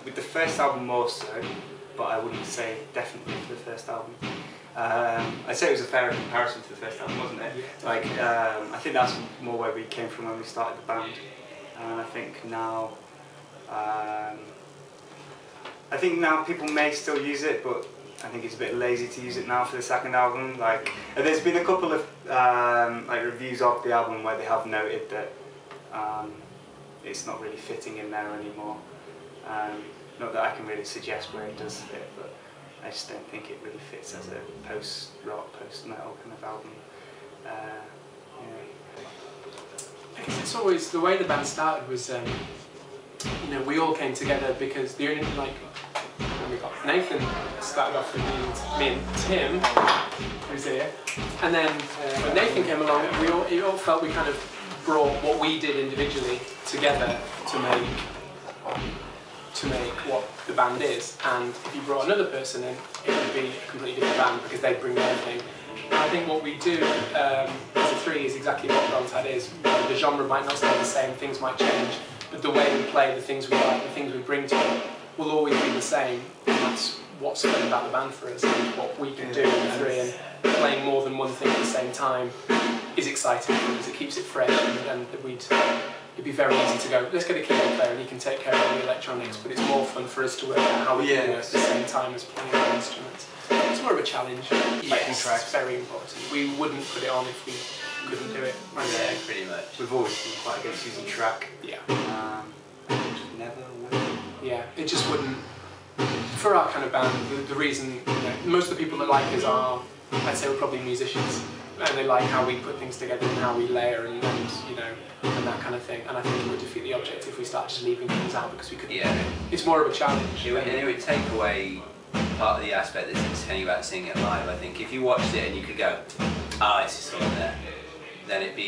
with the first album more so, but I wouldn't say definitely for the first album. I'd say it was a fairer comparison to the first album, wasn't it? Like, I think that's more where we came from when we started the band, and I think now people may still use it, but I think it's a bit lazy to use it now for the second album. Like, there's been a couple of like reviews of the album where they have noted that it's not really fitting in there anymore. Not that I can really suggest where it does fit, but I just don't think it really fits as a post-rock, post-metal kind of album. Yeah. I guess it's always the way the band started was, you know, we all came together because the only when we got Nathan started off with me and Tim, who's here, and then when Nathan came along, it all felt we kind of brought what we did individually together to make what the band is. And if you brought another person in, it would be a completely different band because they'd bring their thing. And I think what we do as a three is exactly what Brontide is. The genre might not stay the same, things might change, but the way we play, the things we like, the things we bring to it will always be the same. And that's what's fun about the band for us, and what we can do in the three. And playing more than one thing at the same time is exciting because it keeps it fresh, and it'd be very easy to go, let's get a keyboard player and he can take care of all the electronics, but it's more fun for us to work out how we do it at the same time as playing our instruments. It's more of a challenge. Yes, it's very important. We wouldn't put it on if we couldn't do it. Yeah, pretty much. We've always been quite against using track. Yeah. Never would. Yeah, it just wouldn't. For our kind of band, the reason, you know, most of the people that like us are, I'd say we're probably musicians, and they like how we put things together and how we layer and you know, and that kind of thing. And I think it would defeat the object if we start just leaving things out because we couldn't. Yeah. It's more of a challenge. It would take away part of the aspect that's entertaining about seeing it live. I think if you watched it and you could go, ah, it's just all there, then it would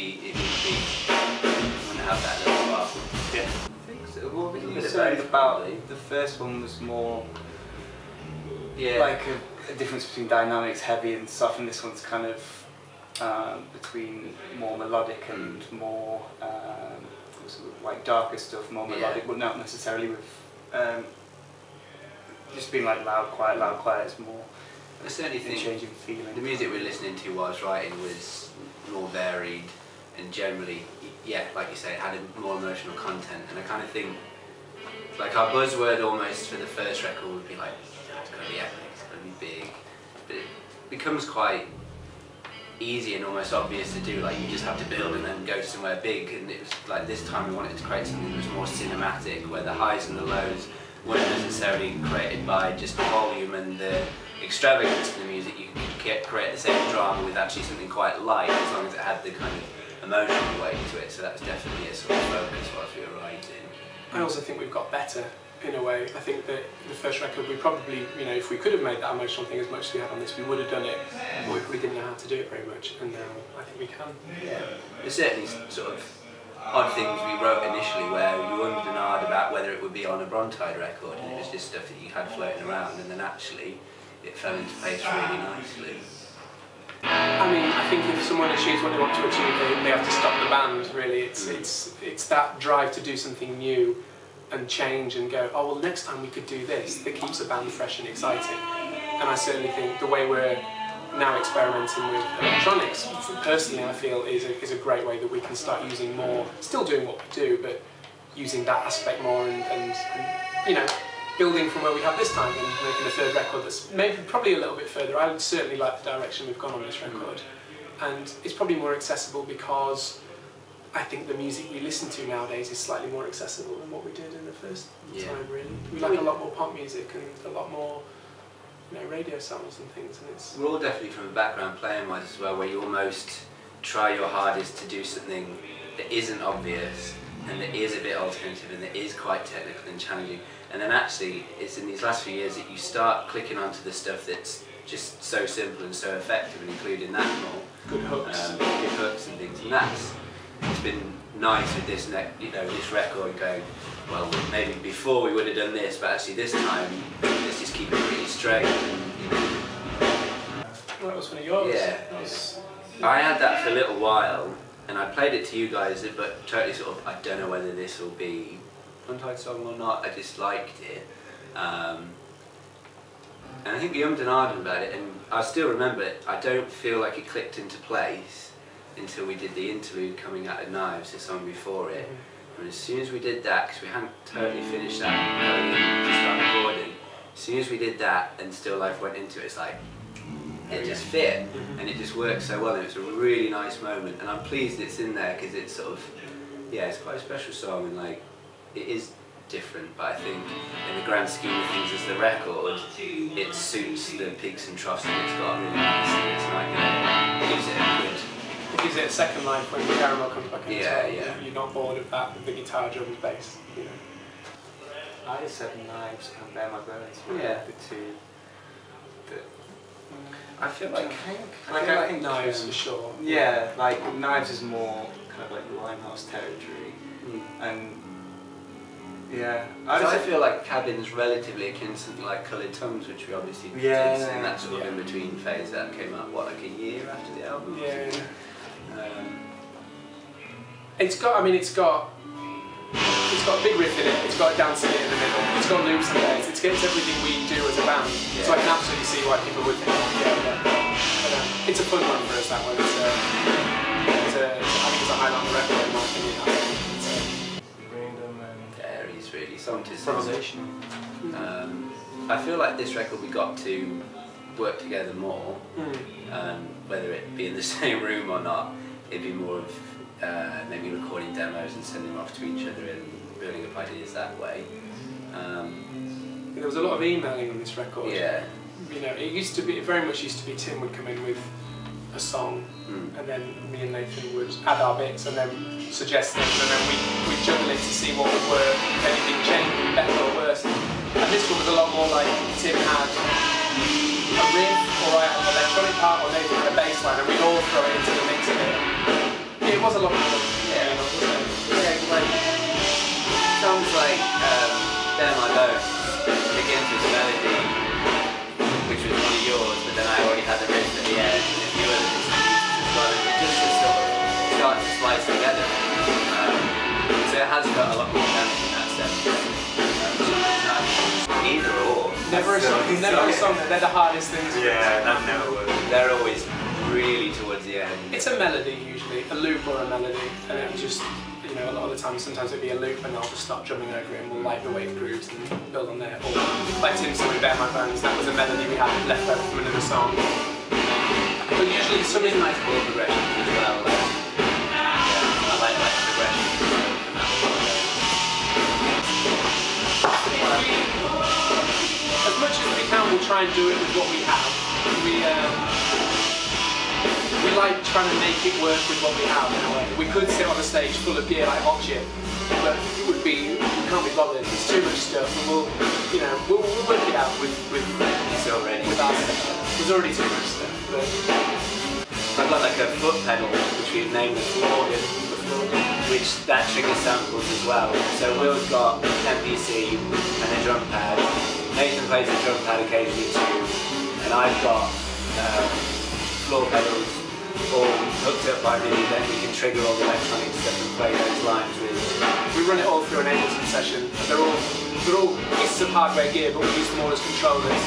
wouldn't have that little spark. Yeah. I think so. What were you saying about the first one was more like a difference between dynamics, heavy and soft, and this one's kind of between more melodic and more sort of like darker stuff, more melodic, but not necessarily with just being like loud, quiet, it's more. I certainly think changing feeling. The music we're listening to while I was writing was more varied and generally, yeah, like you say, it had a more emotional content, and I kind of think like our buzzword almost for the first record would be like, it's going to be epic, it's going to be big, but it becomes quite easy and almost obvious to do, like you just have to build and then go somewhere big, and it was like this time we wanted to create something that was more cinematic, where the highs and the lows weren't necessarily created by just the volume and the extravagance of the music. You could create the same drama with actually something quite light as long as it had the kind of emotional weight to it, so that was definitely a sort of focus whilst we were writing. I also think we've got better in a way. I think that the first record we probably, you know, if we could have made that emotional thing as much as we had on this, we would have done it, but we didn't know how to do it very much, and now I think we can. Yeah. There's certainly sort of odd things we wrote initially where you wondered and hard about whether it would be on a Brontide record, and it was just stuff that you had floating around, and then actually it fell into place really nicely. I mean, I think if someone achieves what they want to achieve, they have to stop the band, really. It's that drive to do something new and change and go, oh well, next time we could do this, that keeps the band fresh and exciting. And I certainly think the way we're now experimenting with electronics, personally I feel is a great way that we can start using more, still doing what we do, but using that aspect more and you know, building from where we have this time and making a third record that's maybe probably a little bit further. I would certainly like the direction we've gone on this record, and it's probably more accessible because I think the music we listen to nowadays is slightly more accessible than what we did in the first time, really. We like a lot more pop music and a lot more, you know, radio songs and things, and it's... We're all definitely from a background playing wise as well, where you almost try your hardest to do something that isn't obvious and that is a bit alternative and that is quite technical and challenging, and then actually it's in these last few years that you start clicking onto the stuff that's just so simple and so effective, and including that more good hooks and things, and it's been nice with this this record going, well, maybe before we would have done this, but actually this time let's just keep it pretty straight. Well, that was one of yours. Yeah. I had that for a little while, and I played it to you guys, but totally sort of, I don't know whether this will be a Brontide song or not. I just liked it, And I think we ummed and ahed about it, and I still remember it. I don't feel like it clicked into place until we did the interlude coming out of Knives, the song before it. And as soon as we did that, because we hadn't totally finished that going in to start recording, as soon as we did that and Still Life went into it, it's like, it just fit, and it just worked so well, and it was a really nice moment, and I'm pleased it's in there, because it's sort of, yeah, it's quite a special song, and like, it is different, but I think in the grand scheme of things as the record, it suits the peaks and troughs that it's got really nicely. It's like, it gives it a good... It gives it a second life when the caramel comes back in. Yeah, so yeah. You're not bored of that, with the guitar, drums, bass, you know. I just said Knives and Bare My Bones were Yeah. the two that... I feel like... I think Knives for sure. Yeah, like Knives is more kind of like Limehouse territory, and yeah. I feel like Cabin's relatively akin to something like Coloured Tongues, which we obviously did in that sort of in-between phase that came out, what, like a year after the album? Yeah. It's got a big riff in it, it's got a dance in it in the middle, it's got loops in there, it's everything we do as a band. Yeah. So I can absolutely see why people would think, but, it's a fun one for us, that one. I think it's a highlight on the record in my opinion. Random and varies really, song to song. improvisation. I feel like this record we got to work together more, whether it be in the same room or not. It'd be more of maybe recording demos and sending them off to each other and building up ideas that way. There was a lot of emailing on this record. Yeah. You know, it very much used to be Tim would come in with a song, and then me and Nathan would add our bits and then suggest things, and then we'd juggle it to see what would work, if anything changed, better or worse. And this one was a lot more like Tim had a riff, or I had an electronic part, or Nathan had a bass line, and we'd all throw it into the mix of it. It was a lot more, like, songs like Bare My Bones begins with a melody, which was one of yours, but then I already had the riff at the end, and a few other bits and pieces as well, and it just sort of starts to splice together. So it has got a lot more depth in that sense. Either or. Never a song, they're the hardest things. Yeah, that never works. They're always really towards the end. It's a melody usually, a loop or a melody, and it just, you know, a lot of the time, sometimes it'll be a loop and I'll just start drumming over it and we'll like the wave grooves and build on there. Or like Tim said with Bare My Bones, that was a melody we had left over from another song. But usually some is nice chord progression as well. I like that progression. As much as we can, we'll try and do it with what we have. We like trying to make it work with what we have in a way. We could sit on a stage full of gear like Hot Chip, but we can't be bothered. It's too much stuff, and we'll work it out with our stuff. There's already too much stuff. But I've got like a foot pedal which we've named the Florgan, which that triggers samples as well. So Will's got MPC and a drum pad. Nathan plays the drum pad occasionally too, and I've got floor pedals all hooked up by MIDI. Then we can trigger all the electronic stuff and play those lines with. We run it all through an Ableton session. They're all pieces of hardware gear, but we use them all as controllers.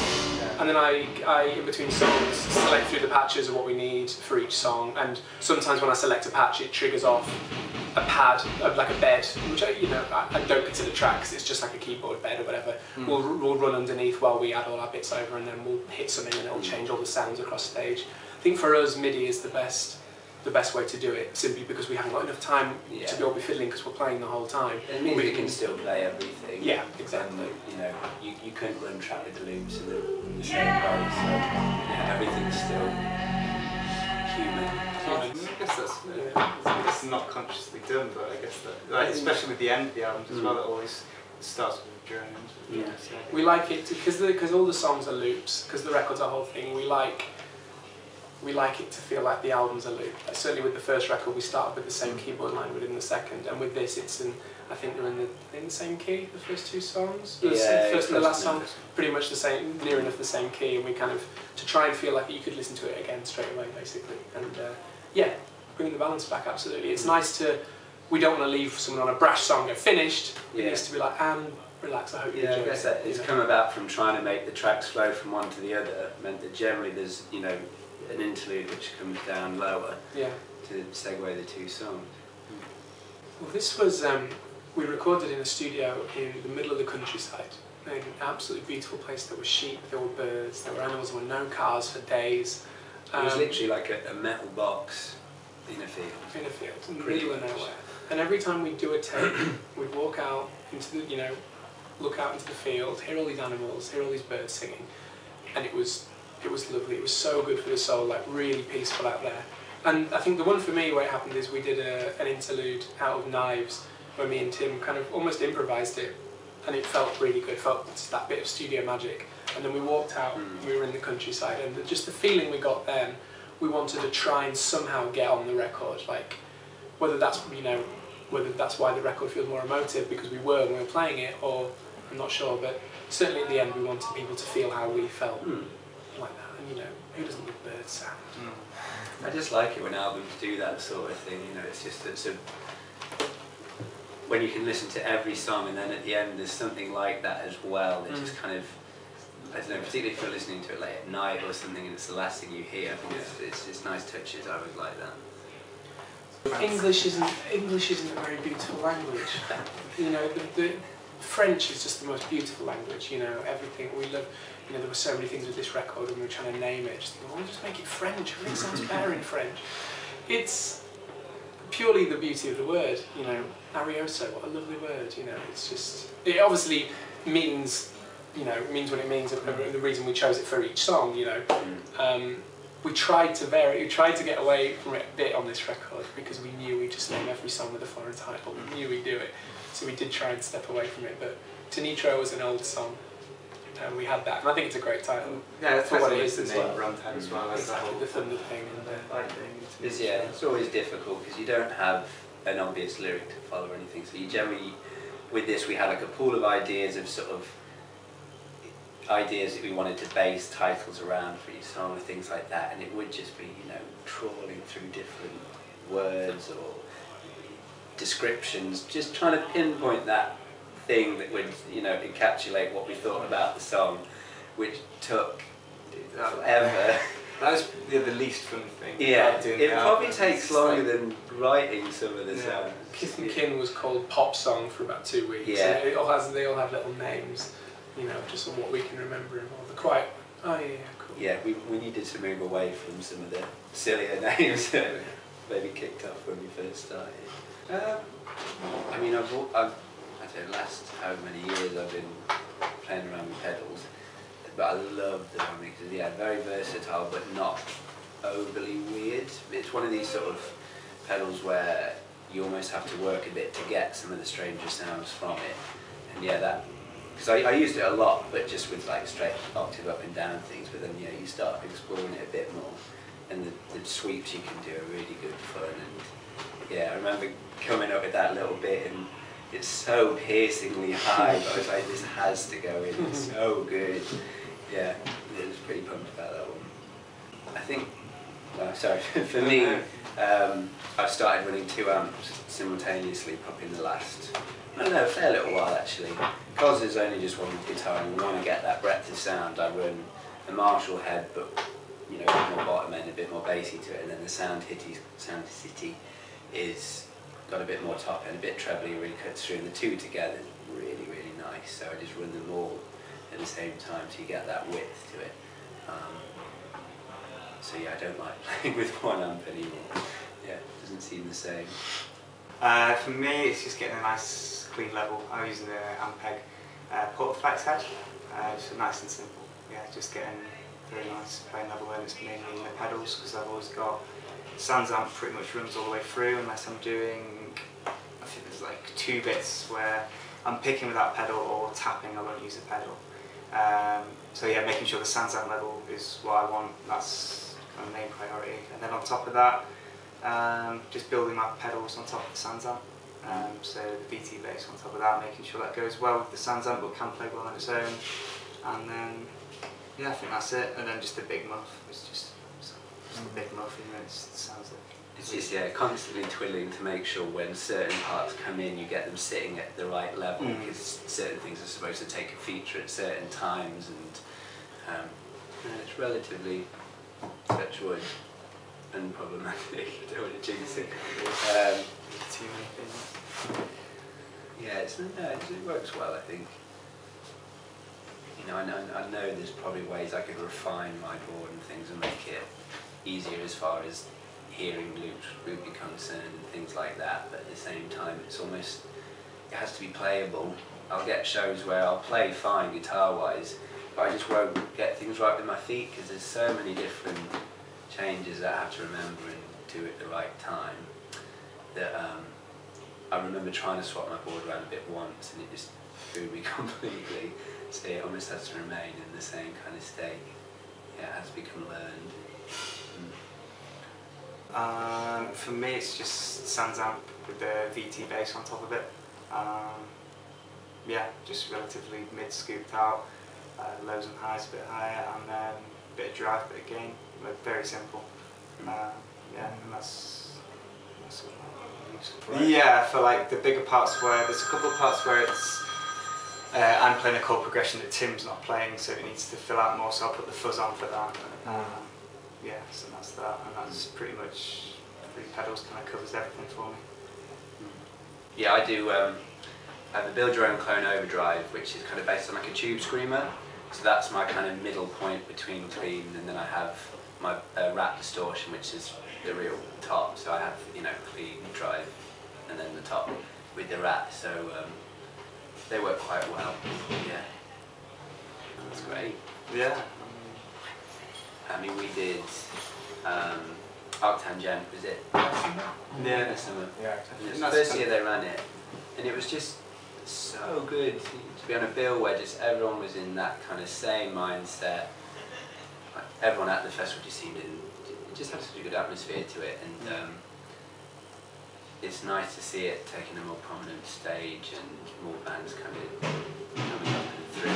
And then I, in between songs, select through the patches of what we need for each song. And sometimes when I select a patch, it triggers off a pad, like a bed, which I don't consider tracks. It's just like a keyboard bed or whatever. We'll run underneath while we add all our bits over, and then we'll hit something and it'll change all the sounds across stage. I think for us, MIDI is the best way to do it, simply because we haven't got enough time to be all be fiddling because we're playing the whole time. It means we can still play everything. Yeah, exactly. And, you couldn't run track with the loops and the same way, so everything's still human. I guess it's not consciously done, but I guess that, like, especially with the end of the albums as well, it always starts with a drone. We like it because all the songs are loops, because the record's a whole thing. We like it to feel like the album's a loop. Certainly with the first record, we started with the same keyboard line within the second, and with this, I think they're in the same key. The first two songs, the first and the last song, pretty much the same, near enough the same key, and we kind of to try and feel like you could listen to it again straight away, basically. And bringing the balance back, absolutely. It's nice to. We don't want to leave someone on a brash song and finished. It needs to be like, and relax. I hope you Yeah, enjoy I guess it. that it's come about from trying to make the tracks flow from one to the other, meant that generally there's, you know, an interlude which comes down lower to segue the two songs. Well, this was, we recorded in a studio in the middle of the countryside, in an absolutely beautiful place. There were sheep, there were birds, there were animals, there were no cars for days. It was literally like a metal box in a field. In a field, in the middle of nowhere. And every time we'd do a take, we'd walk out into the, you know, look out into the field, hear all these animals, hear all these birds singing, and it was lovely. It was so good for the soul, like really peaceful out there. And I think the one for me where it happened is we did an interlude out of Knives, where me and Tim kind of almost improvised it, and it felt really good. It felt just that bit of studio magic. And then we walked out, we were in the countryside, and just the feeling we got then, we wanted to try and somehow get on the record, like whether that's, you know, whether that's why the record feels more emotive because we were when we were playing it, or I'm not sure, but certainly at the end we wanted people to feel how we felt like that. And you know, who doesn't love bird sound? I just like it when albums do that sort of thing, you know, it's just that when you can listen to every song and then at the end there's something like that as well, it just kind of, I don't know, particularly if you're listening to it late at night or something and it's the last thing you hear, I think it's nice touches. I would like that. English isn't a very beautiful language. You know, the French is just the most beautiful language. You know, everything we love. You know, there were so many things with this record, and we were trying to name it. Just thinking, well, we'll just make it French. I think it sounds better in French. It's purely the beauty of the word. You know, arioso, what a lovely word. You know, it's just, it obviously means, you know, means what it means. The reason we chose it for each song. You know. We tried to vary, we tried to get away from it a bit on this record because we knew we'd just name every song with a foreign title. We knew we'd do it, so we did try and step away from it. But Tenitro was an old song, and we had that, and I think it's a great title. Yeah, that's what it is the as name well. Brontide as well. Exactly, the thunder thing and the lightning. It's always difficult because you don't have an obvious lyric to follow or anything. So you generally, with this, we had like a pool of ideas of sort of ideas that we wanted to base titles around for each song and things like that, and it would just be, you know, trawling through different words or descriptions, just trying to pinpoint that thing that would, you know, encapsulate what we thought about the song, which took forever. That was the least fun thing. Yeah, it probably takes longer than writing some of the songs. Kith and Kin was called Pop Song for about 2 weeks. Yeah. And they all have little names. You know, just what we can remember of all the quite. Oh yeah, cool. Yeah, we needed to move away from some of the sillier names that maybe kicked off when we first started. I mean, I've I don't know, last however many years I've been playing around with pedals, but I love the drum because very versatile but not overly weird. It's one of these sort of pedals where you almost have to work a bit to get some of the stranger sounds from it, and that. Because I used it a lot, but just with like straight octave up and down things, but then you start exploring it a bit more, and the sweeps you can do are really good fun, and I remember coming up with that little bit, and it's so piercingly high, but I was like, this has to go in, it's so good. Yeah, I was pretty pumped about that one. I think, for me, I've started running 2 amps simultaneously, probably in the last, I don't know, a fair little while actually. Because there's only just one guitar and we want to get that breadth of sound, I run a Marshall head, but a bit more bottom end, a bit more bassy to it, and then the Sound City is got a bit more top end, a bit trebly, really cuts through, and the two together is really, really nice. So I just run them all at the same time so you get that width to it. I don't like playing with one amp anymore. Yeah, it doesn't seem the same. For me, it's just getting a nice clean level. I'm using the Ampeg Portaflex head, just nice and simple. Yeah, just getting very nice playing level, and it's mainly in the pedals because I've always got Sans amp pretty much runs all the way through unless I'm doing, I think there's like 2 bits where I'm picking with that pedal or tapping, I won't use a pedal. Making sure the Sans amp level is what I want, that's my main priority. And then on top of that, just building my pedals on top of the Sans amp. So the BT bass on top of that, making sure that goes well with the Sans amp but can play well on its own. And then, I think that's it. And then just a big muff. It's just a big muff, it sounds like It's just constantly twiddling to make sure when certain parts come in, you get them sitting at the right level, because certain things are supposed to take a feature at certain times, and it's relatively, touch wood, unproblematic. I don't want to jinx it. Too many things. Yeah, it works well, I think. You know, I know there's probably ways I could refine my board and things and make it easier as far as hearing loops would be concerned and things like that, but at the same time it's almost, it has to be playable. I'll get shows where I'll play fine guitar-wise, but I just won't get things right with my feet because there's so many different changes that I have to remember and do at the right time that I remember trying to swap my board around a bit once and it just threw me completely, so it almost has to remain in the same kind of state. Yeah, it has to become learned. For me, it's just Sans amp with the VT bass on top of it. Yeah, just relatively mid-scooped out, lows and highs a bit higher, and then a bit of drive, bit of gain. Like, very simple. Yeah, and that's what yeah, for like the bigger parts where there's a couple of parts where it's I'm playing a chord progression that Tim's not playing, so it needs to fill out more. So I'll put the fuzz on for that. Yeah, so that's that, and that's pretty much 3 pedals kind of covers everything for me. Yeah, I do. I have a build your own clone overdrive, which is kind of based on like a tube screamer. So that's my kind of middle point between clean, and then I have my rat distortion, which is the real top. So I have, you know, clean, drive, and then the top with the rat. So they work quite well. Yeah, that's great. Yeah. I mean, we did Arctangent, was it? Yeah. In the summer. Yeah. And it was the first year they ran it, and it was just so good to be on a bill where just everyone was in that kind of same mindset. Like, everyone at the festival just seemed it just had such a good atmosphere to it, and it's nice to see it taking a more prominent stage and more bands kind of coming up and through,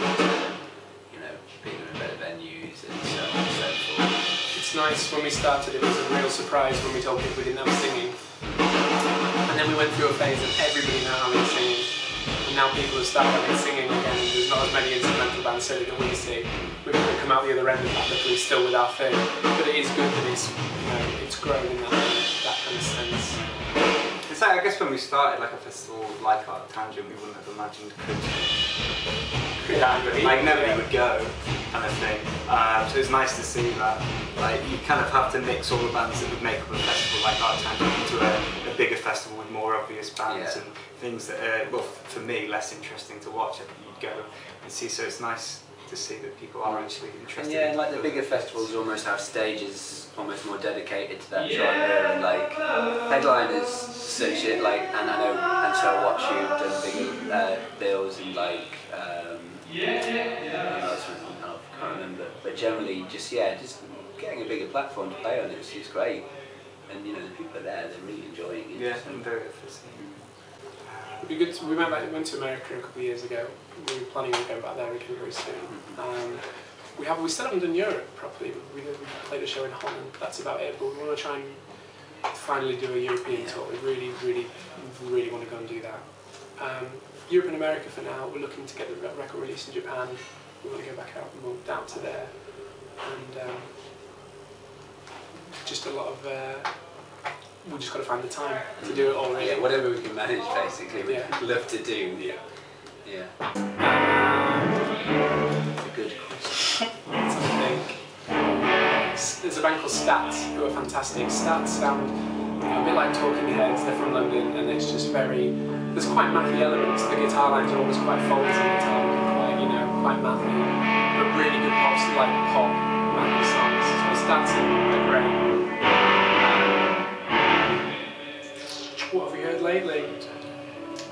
you know, bigger and better venues and so on and so forth. It's nice, when we started it was a real surprise when we told people we didn't have singing. And then we went through a phase of everybody now having singing. And now people have started having singing again, and there's not as many instrumental bands certainly that we see. We've come out the other end of that, luckily still with our thing. But it is good that it's, you know, it's grown in that kind of sense. It's like, I guess when we started like a festival like Arctangent, we wouldn't have imagined like nobody would go, kind of thing. So it's nice to see that. Like, you kind of have to mix all the bands that would make up a festival like Arctangent into a bigger festival with more obvious bands and things that are, well, for me, less interesting to watch. You'd go and see. So it's nice to see that people are actually interested. And like the bigger festivals almost have stages almost more dedicated to that genre, and like headliners such it, like, and I know, and so I watch you've done bigger bills and like you know, I can't remember, but generally just getting a bigger platform to play on it's great, and you know the people are there, they're really enjoying it. Yeah, I'm very good for seeing. It'd be good. We went to America a couple of years ago. We were planning on going back there again very soon. We still haven't done Europe properly. We played a show in Holland. That's about it. But we want to try and finally do a European tour. We really, really, really want to go and do that. Europe and America for now. We're looking to get the record released in Japan. We want to go back out and move down to there. And just a lot of. We just got to find the time to do it all. Really. Yeah, whatever we can manage, basically, we'd love to do. Yeah. That's a good question. There's a band called Stats who are fantastic. Stats sound a bit like Talking Heads. They're from London, and it's just there's quite mathy elements. The guitar lines are always quite faulty, quite, you know, quite mathy, but really good pop mathy songs. So Stats are great. What have we heard lately?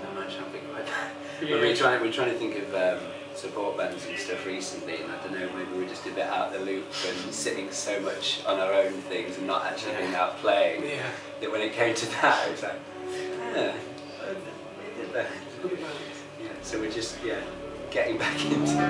Not much, I think like that. We're trying to think of support bands and stuff recently, and I don't know, maybe we're just a bit out of the loop and sitting so much on our own things and not actually being out playing. Yeah. That when it came to that, it was like, so we're just getting back into that.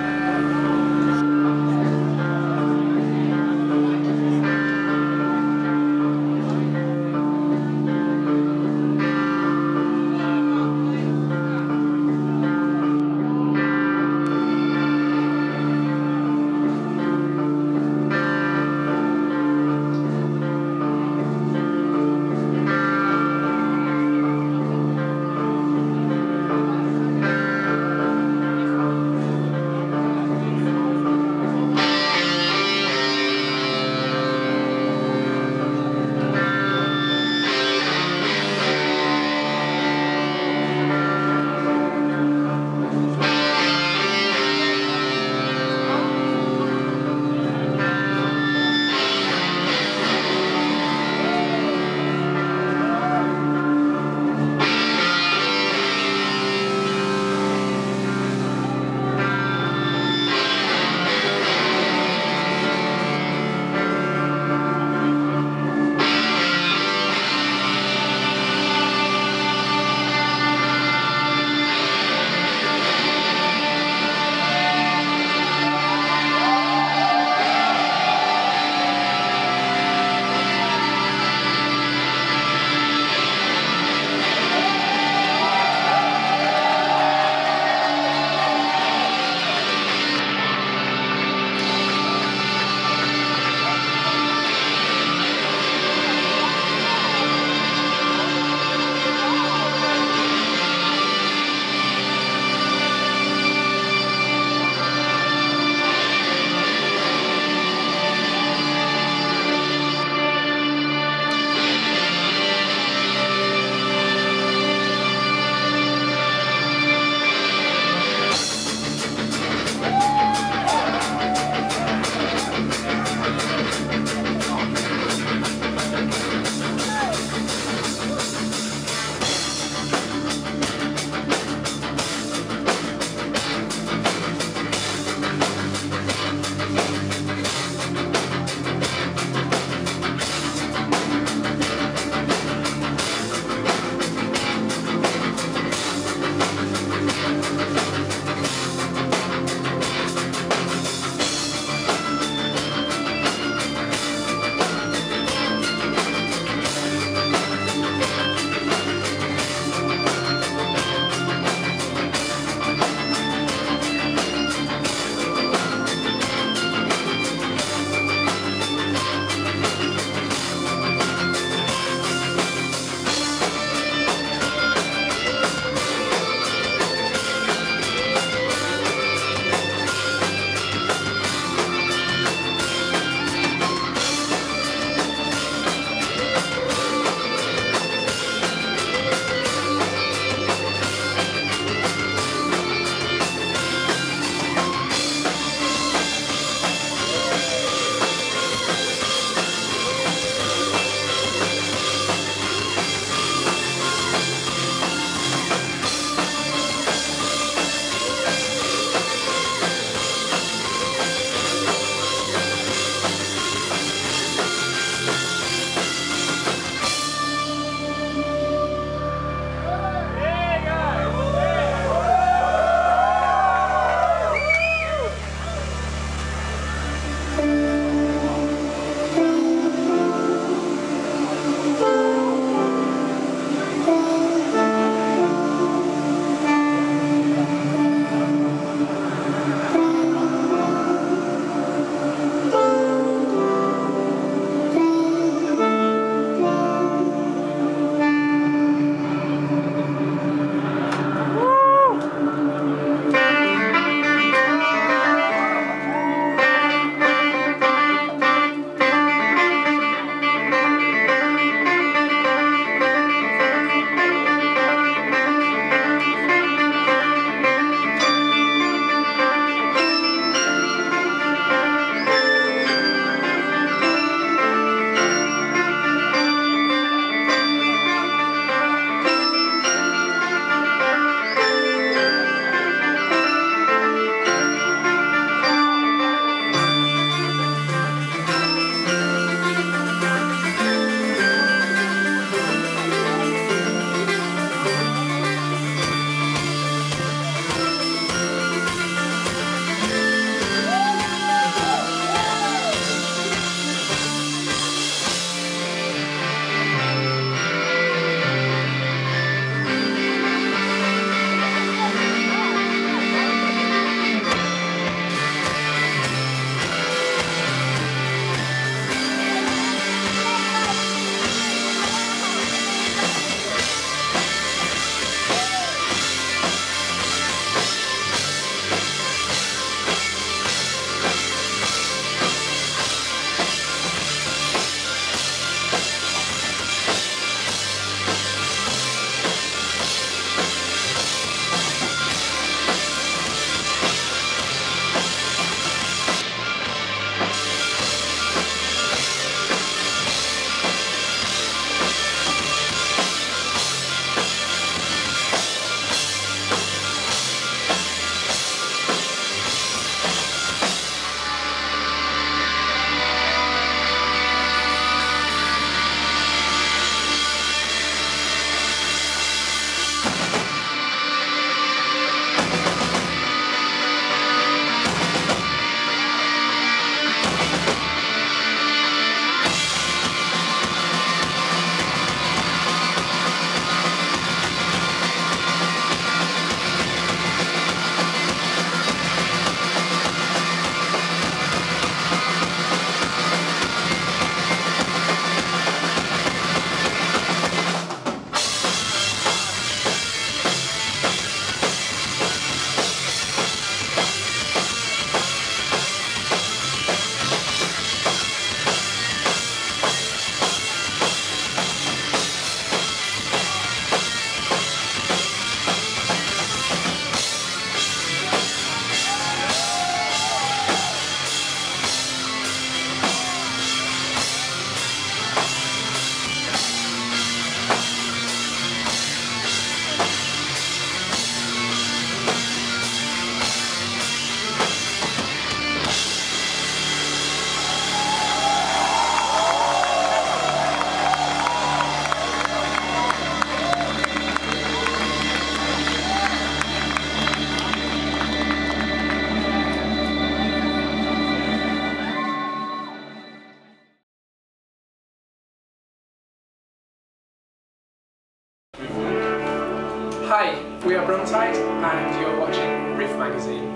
We are Brontide, and you're watching Riff Magazine.